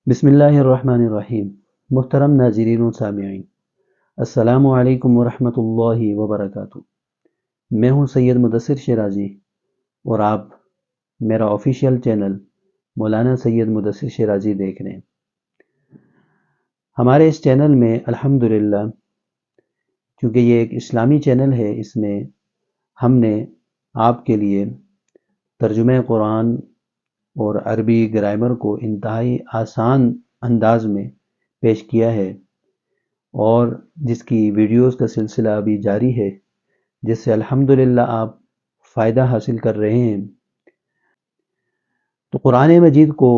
بسم اللہ الرحمن الرحیم۔ محترم ناظرین و سامعین، السلام علیکم ورحمۃ اللہ وبرکاتہ۔ میں ہوں سید مدثر شیرازی اور آپ میرا آفیشیل چینل مولانا سید مدثر شیرازی دیکھ رہے ہیں۔ ہمارے اس چینل میں الحمدللہ، چونکہ یہ ایک اسلامی چینل ہے، اس میں ہم نے آپ کے لیے ترجمہ قرآن اور عربی گرامر کو انتہائی آسان انداز میں پیش کیا ہے، اور جس کی ویڈیوز کا سلسلہ ابھی جاری ہے، جس سے الحمدللہ آپ فائدہ حاصل کر رہے ہیں۔ تو قرآن مجید کو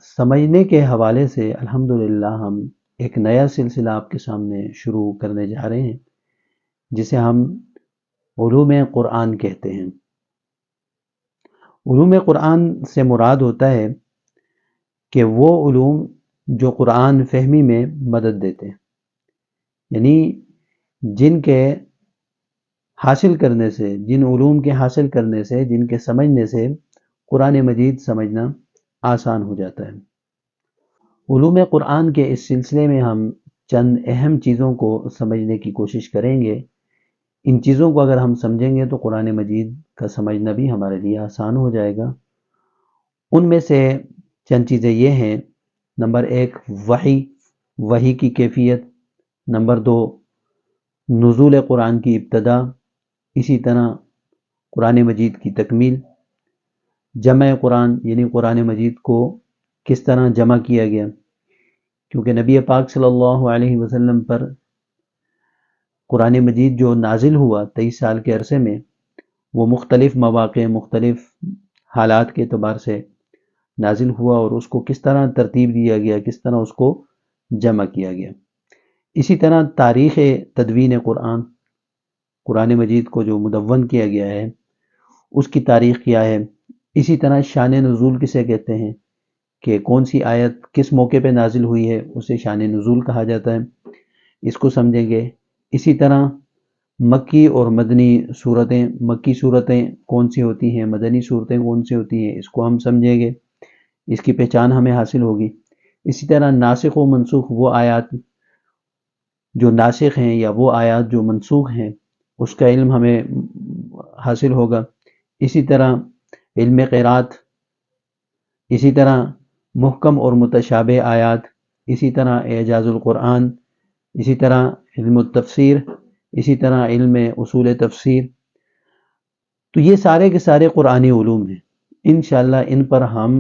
سمجھنے کے حوالے سے الحمدللہ ہم ایک نیا سلسلہ آپ کے سامنے شروع کرنے جا رہے ہیں، جسے ہم علوم قرآن کہتے ہیں۔ علوم قرآن سے مراد ہوتا ہے کہ وہ علوم جو قرآن فہمی میں مدد دیتے ہیں، یعنی جن کے حاصل کرنے سے، جن علوم کے حاصل کرنے سے، جن کے سمجھنے سے قرآن مجید سمجھنا آسان ہو جاتا ہے۔ علوم قرآن کے اس سلسلے میں ہم چند اہم چیزوں کو سمجھنے کی کوشش کریں گے۔ ان چیزوں کو اگر ہم سمجھیں گے تو قرآن مجید کا سمجھنا بھی ہمارے لیے آسان ہو جائے گا۔ ان میں سے چند چیزیں یہ ہیں: نمبر 1 وحی کی کیفیت، نمبر 2 نزول قرآن کی ابتدا، اسی طرح قرآن مجید کی تکمیل، جمع قرآن یعنی قرآن مجید کو کس طرح جمع کیا گیا، کیونکہ نبی پاک صلی اللہ علیہ وسلم پر قرآن مجید جو نازل ہوا 23 سال کے عرصے میں، وہ مختلف مواقع، مختلف حالات کے اعتبار سے نازل ہوا، اور اس کو کس طرح ترتیب دیا گیا، کس طرح اس کو جمع کیا گیا۔ اسی طرح تاریخ تدوین قرآن، قرآن مجید کو جو مدون کیا گیا ہے اس کی تاریخ کیا ہے۔ اسی طرح شان نزول کسے کہتے ہیں، کہ کون سی آیت کس موقع پہ نازل ہوئی ہے، اسے شان نزول کہا جاتا ہے، اس کو سمجھیں گے۔ اسی طرح مکی اور مدنی صورتیں، مکی صورتیں کون سی ہوتی ہیں، مدنی صورتیں کون سی ہوتی ہیں، اس کو ہم سمجھیں گے، اس کی پہچان ہمیں حاصل ہوگی۔ اسی طرح ناسخ و منسوخ، وہ آیات جو ناسخ ہیں یا وہ آیات جو منسوخ ہیں، اس کا علم ہمیں حاصل ہوگا۔ اسی طرح علم قرات، اسی طرح محکم اور متشابہ آیات، اسی طرح اعجاز القرآن، اسی طرح علم التفسیر، اسی طرح علم اصول تفسیر۔ تو یہ سارے کے سارے قرآنی علوم ہیں۔ انشاءاللہ ان پر ہم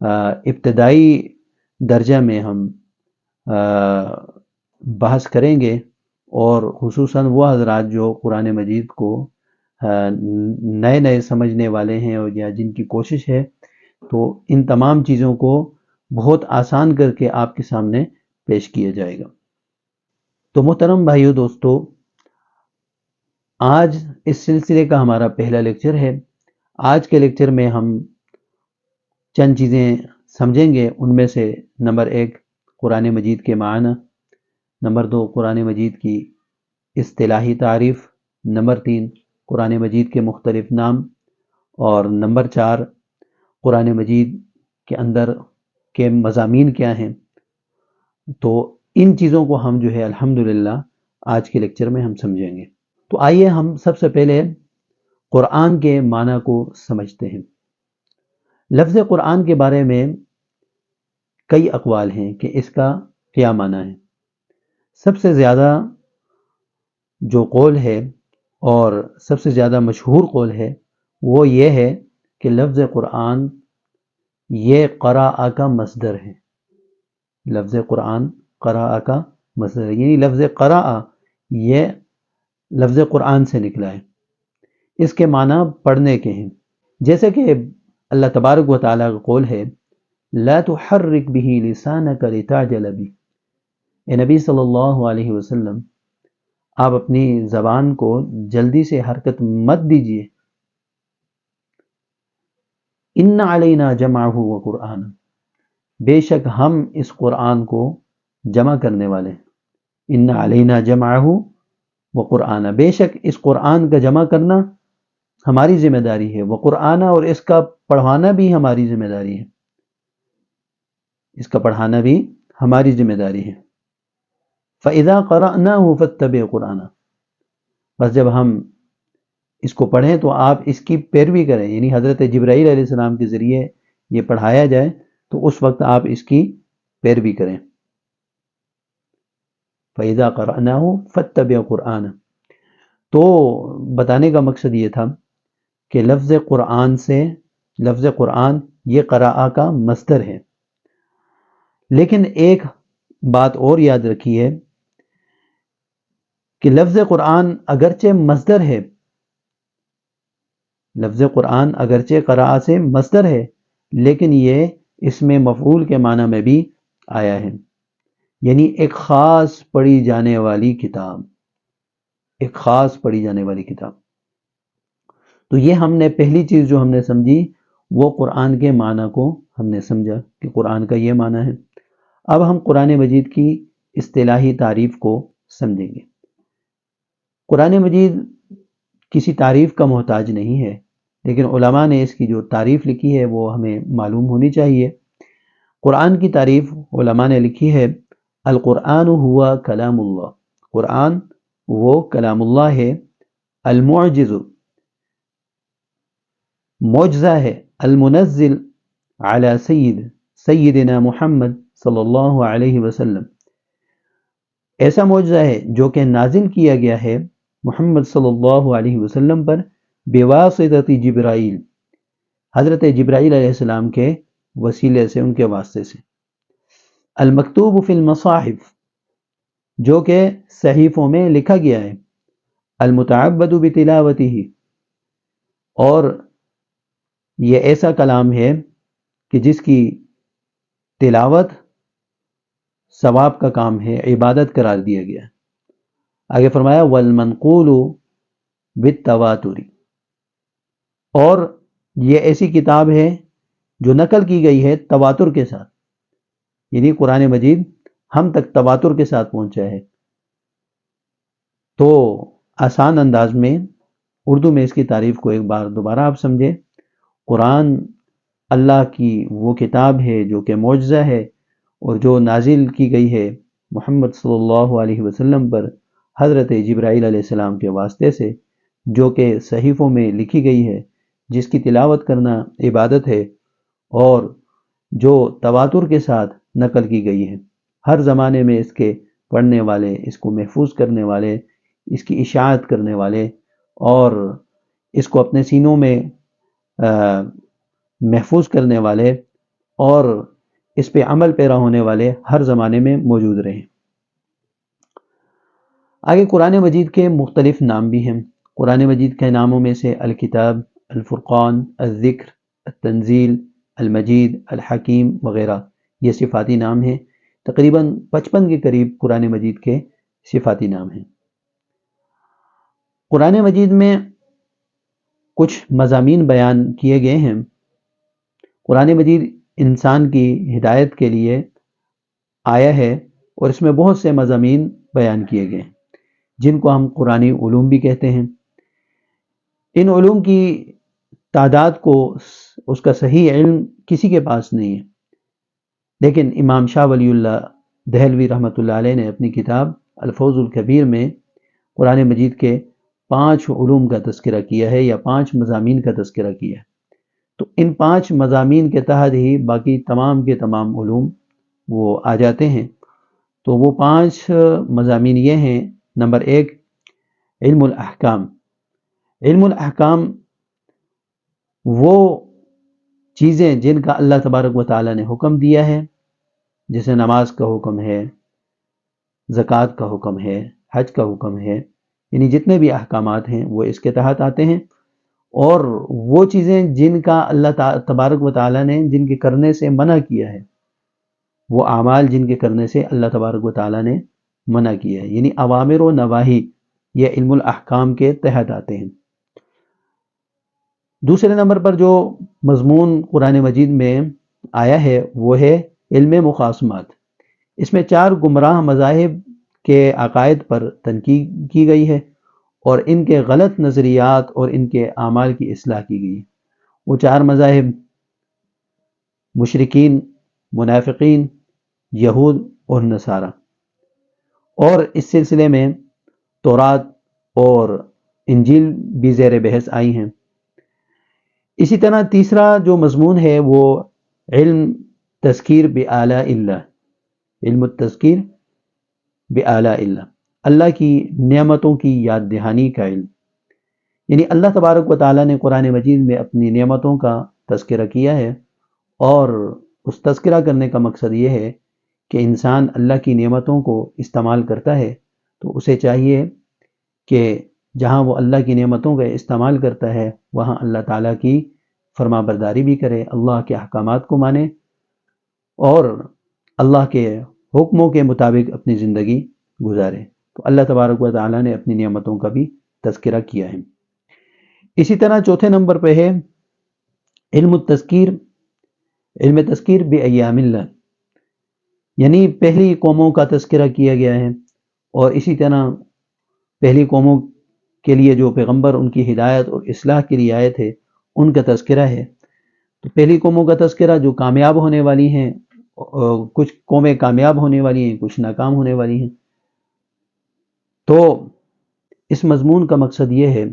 ابتدائی درجہ میں ہم بحث کریں گے، اور خصوصاً وہ حضرات جو قرآن مجید کو نئے نئے سمجھنے والے ہیں، اور یا جن کی کوشش ہے، تو ان تمام چیزوں کو بہت آسان کر کے آپ کے سامنے پیش کیا جائے گا۔ تو محترم بھائیو دوستو، آج اس سلسلے کا ہمارا پہلا لیکچر ہے۔ آج کے لیکچر میں ہم چند چیزیں سمجھیں گے، ان میں سے نمبر 1 قرآن مجید کے معنی، نمبر 2 قرآن مجید کی اصطلاحی تعریف، نمبر 3 قرآن مجید کے مختلف نام، اور نمبر 4 قرآن مجید کے اندر کے مضامین کیا ہیں۔ تو ان چیزوں کو ہم جو ہے الحمدللہ آج کے لیکچر میں ہم سمجھیں گے۔ تو آئیے ہم سب سے پہلے قرآن کے معنی کو سمجھتے ہیں۔ لفظ قرآن کے بارے میں کئی اقوال ہیں کہ اس کا کیا معنی ہے۔ سب سے زیادہ جو قول ہے اور سب سے زیادہ مشہور قول ہے وہ یہ ہے کہ لفظ قرآن یہ قراء کا مصدر ہے۔ لفظ قرآن قراء کا مصدر ہے، یعنی لفظ قراء یہ لفظ قرآن سے نکلا ہے۔ اس کے معنی پڑھنے کے ہیں، جیسے کہ اللہ تبارک و تعالیٰ کا قول ہے لا تحرک به لسانک لتعجل به۔ اے نبی صلی اللہ علیہ وسلم، آپ اپنی زبان کو جلدی سے حرکت مت دیجیے۔ ان علینا جمعہ وقرآن، بے شک ہم اس قرآن کو جمع کرنے والے ہیں۔ ان علینا جمعہ وقرآن، بے شک اس قرآن کا جمع کرنا ہماری ذمہ داری ہے، وقرآن، اور اس کا پڑھوانا بھی ہماری ذمہ داری ہے۔ اس کا پڑھانا بھی ہماری ذمہ داری ہے۔ فَإِذَا قَرَأْنَاهُ فَاتَّبِعْ قُرْآنَهُ، بس جب ہم اس کو پڑھیں تو آپ اس کی پیروی کریں، یعنی حضرت جبرائیل علیہ السلام کے ذریعے یہ پڑھایا جائے تو اس وقت آپ اس کی پیروی کریں۔ فَإِذَا قَرَأْنَاهُ فَاتَّبِعْ قُرْآنَهُ، تو بتانے کا مقصد یہ تھا کہ لفظ قرآن یہ قراءہ کا مصدر ہے، لیکن ایک بات اور یاد رکھیے کہ لفظ قرآن اگرچہ مصدر ہے، لفظ قرآن اگرچہ قراءہ سے مصدر ہے، لیکن یہ اس میں مفعول کے معنی میں بھی آیا ہے، یعنی ایک خاص پڑھی جانے والی کتاب، ایک خاص پڑھی جانے والی کتاب۔ تو یہ ہم نے پہلی چیز جو ہم نے سمجھی وہ قرآن کے معنی کو ہم نے سمجھا کہ قرآن کا یہ معنی ہے۔ اب ہم قرآن مجید کی اصطلاحی تعریف کو سمجھیں گے۔ قرآن مجید کسی تعریف کا محتاج نہیں ہے، لیکن علماء نے اس کی جو تعریف لکھی ہے وہ ہمیں معلوم ہونی چاہیے۔ قرآن کی تعریف علماء نے لکھی ہے، القرآن ہوا کلام اللہ، قرآن وہ کلام اللہ ہے، المعجز معجزہ ہے، المنزل علی سیدنا محمد صلی اللہ علیہ وسلم، ایسا معجزہ ہے جو کہ نازل کیا گیا ہے محمد صلی اللہ علیہ وسلم پر بواسطہ جبرائیل، حضرت جبرائیل علیہ السلام کے وسیلے سے، ان کے واسطے سے، المکتوب فی المصاحف، جو کہ صحیفوں میں لکھا گیا ہے، المتعبد بتلاوتہ، اور یہ ایسا کلام ہے کہ جس کی تلاوت ثواب کا کام ہے، عبادت قرار دیا گیا۔ آگے فرمایا والمنقول بالتواتر، اور یہ ایسی کتاب ہے جو نقل کی گئی ہے تواتر کے ساتھ، یعنی قرآن مجید ہم تک تواتر کے ساتھ پہنچا ہے۔ تو آسان انداز میں اردو میں اس کی تعریف کو ایک بار دوبارہ آپ سمجھیں۔ قرآن اللہ کی وہ کتاب ہے جو کہ معجزہ ہے اور جو نازل کی گئی ہے محمد صلی اللہ علیہ وسلم پر حضرت جبرائیل علیہ السلام کے واسطے سے، جو کہ صحیفوں میں لکھی گئی ہے، جس کی تلاوت کرنا عبادت ہے اور جو تواتر کے ساتھ نقل کی گئی ہے، ہر زمانے میں اس کے پڑھنے والے، اس کو محفوظ کرنے والے، اس کی اشاعت کرنے والے اور اس کو اپنے سینوں میں محفوظ کرنے والے اور اس پہ عمل پیرا ہونے والے ہر زمانے میں موجود رہے۔ آگے قرآن مجید کے مختلف نام بھی ہیں۔ قرآن مجید کے ناموں میں سے الکتاب، الفرقان، الذکر، التنزیل، المجید، الحکیم وغیرہ یہ صفاتی نام ہیں۔ تقریباً 55 کے قریب قرآن مجید کے صفاتی نام ہیں۔ قرآن مجید میں کچھ مضامین بیان کیے گئے ہیں۔ قرآن مجید انسان کی ہدایت کے لیے آیا ہے اور اس میں بہت سے مضامین بیان کیے گئے ہیں جن کو ہم قرآنی علوم بھی کہتے ہیں۔ ان علوم کی تعداد کو اس کا صحیح علم کسی کے پاس نہیں ہے، لیکن امام شاہ ولی اللہ دہلوی رحمۃ اللہ علیہ نے اپنی کتاب الفوز الکبیر میں قرآن مجید کے 5 علوم کا تذکرہ کیا ہے، یا 5 مضامین کا تذکرہ کیا ہے۔ تو ان 5 مضامین کے تحت ہی باقی تمام کے تمام علوم وہ آ جاتے ہیں۔ تو وہ 5 مضامین یہ ہیں۔ نمبر 1، علم الاحکام۔ علم الاحکام وہ چیزیں جن کا اللہ تبارک و تعالیٰ نے حکم دیا ہے، جیسے نماز کا حکم ہے، زکوٰۃ کا حکم ہے، حج کا حکم ہے، یعنی جتنے بھی احکامات ہیں وہ اس کے تحت آتے ہیں۔ اور وہ چیزیں جن کا اللہ تبارک و تعالیٰ نے جن کے کرنے سے منع کیا ہے، وہ اعمال جن کے کرنے سے اللہ تبارک و تعالیٰ نے منع کیا ہے، یعنی اوامر و نواہی، یہ علم الاحکام کے تحت آتے ہیں۔ دوسرے نمبر پر جو مضمون قرآن مجید میں آیا ہے وہ ہے علم مخاصمات۔ اس میں 4 گمراہ مذاہب کے عقائد پر تنقید کی گئی ہے اور ان کے غلط نظریات اور ان کے اعمال کی اصلاح کی گئی ہے۔ وہ 4 مذاہب مشرکین منافقین، یہود اور نصارہ، اور اس سلسلے میں تورات اور انجیل بھی زیر بحث آئی ہیں۔ اسی طرح تیسرا جو مضمون ہے وہ علم تذکیر بآلاء اللہ، علم التذکیر بآلاء اللہ، اللہ کی نعمتوں کی یاد دہانی کا علم۔ یعنی اللہ تبارک و تعالیٰ نے قرآن مجید میں اپنی نعمتوں کا تذکرہ کیا ہے، اور اس تذکرہ کرنے کا مقصد یہ ہے کہ انسان اللہ کی نعمتوں کو استعمال کرتا ہے تو اسے چاہیے کہ جہاں وہ اللہ کی نعمتوں کا استعمال کرتا ہے وہاں اللہ تعالیٰ کی فرما برداری بھی کرے، اللہ کے احکامات کو مانے اور اللہ کے حکموں کے مطابق اپنی زندگی گزارے۔ تو اللہ تبارک و تعالیٰ نے اپنی نعمتوں کا بھی تذکرہ کیا ہے۔ اسی طرح چوتھے نمبر پہ ہے علم التذکیر، علم تذکیر بایام اللہ، یعنی پہلی قوموں کا تذکرہ کیا گیا ہے، اور اسی طرح پہلی قوموں کے لیے جو پیغمبر ان کی ہدایت اور اصلاح کے لیے آئے تھے ان کا تذکرہ ہے۔ تو پہلی قوموں کا تذکرہ جو کامیاب ہونے والی ہیں، کچھ قومیں کامیاب ہونے والی ہیں، کچھ ناکام ہونے والی ہیں۔ تو اس مضمون کا مقصد یہ ہے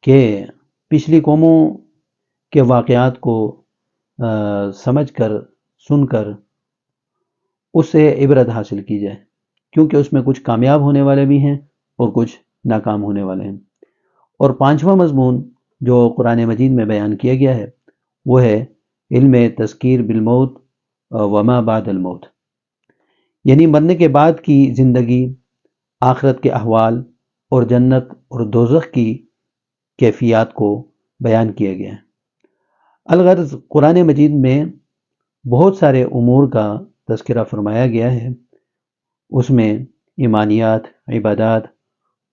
کہ پچھلی قوموں کے واقعات کو سمجھ کر، سن کر اس سے عبرت حاصل کی جائے، کیونکہ اس میں کچھ کامیاب ہونے والے بھی ہیں اور کچھ ناکام ہونے والے ہیں۔ اور پانچواں مضمون جو قرآن مجید میں بیان کیا گیا ہے وہ ہے علم تذکیر بالموت وما بعد الموت، یعنی مرنے کے بعد کی زندگی، آخرت کے احوال اور جنت اور دوزخ کی کیفیات کو بیان کیا گیا ہے۔ الغرض قرآن مجید میں بہت سارے امور کا تذکرہ فرمایا گیا ہے، اس میں ایمانیات، عبادات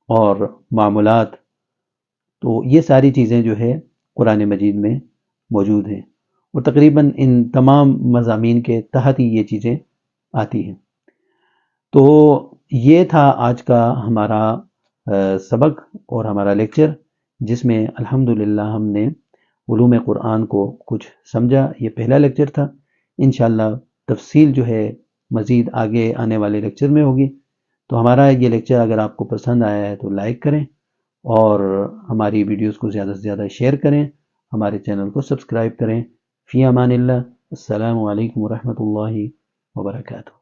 اور معاملات، تو یہ ساری چیزیں جو ہے قرآن مجید میں موجود ہیں، اور تقریباً ان تمام مضامین کے تحت ہی یہ چیزیں آتی ہیں۔ تو یہ تھا آج کا ہمارا سبق اور ہمارا لیکچر، جس میں الحمدللہ ہم نے علوم قرآن کو کچھ سمجھا۔ یہ پہلا لیکچر تھا، انشاءاللہ تفصیل جو ہے مزید آگے آنے والے لیکچر میں ہوگی۔ تو ہمارا یہ لیکچر اگر آپ کو پسند آیا ہے تو لائک کریں اور ہماری ویڈیوز کو زیادہ سے زیادہ شیئر کریں، ہمارے چینل کو سبسکرائب کریں۔ فی امان اللہ، السلام علیکم ورحمۃ اللہ وبرکاتہ۔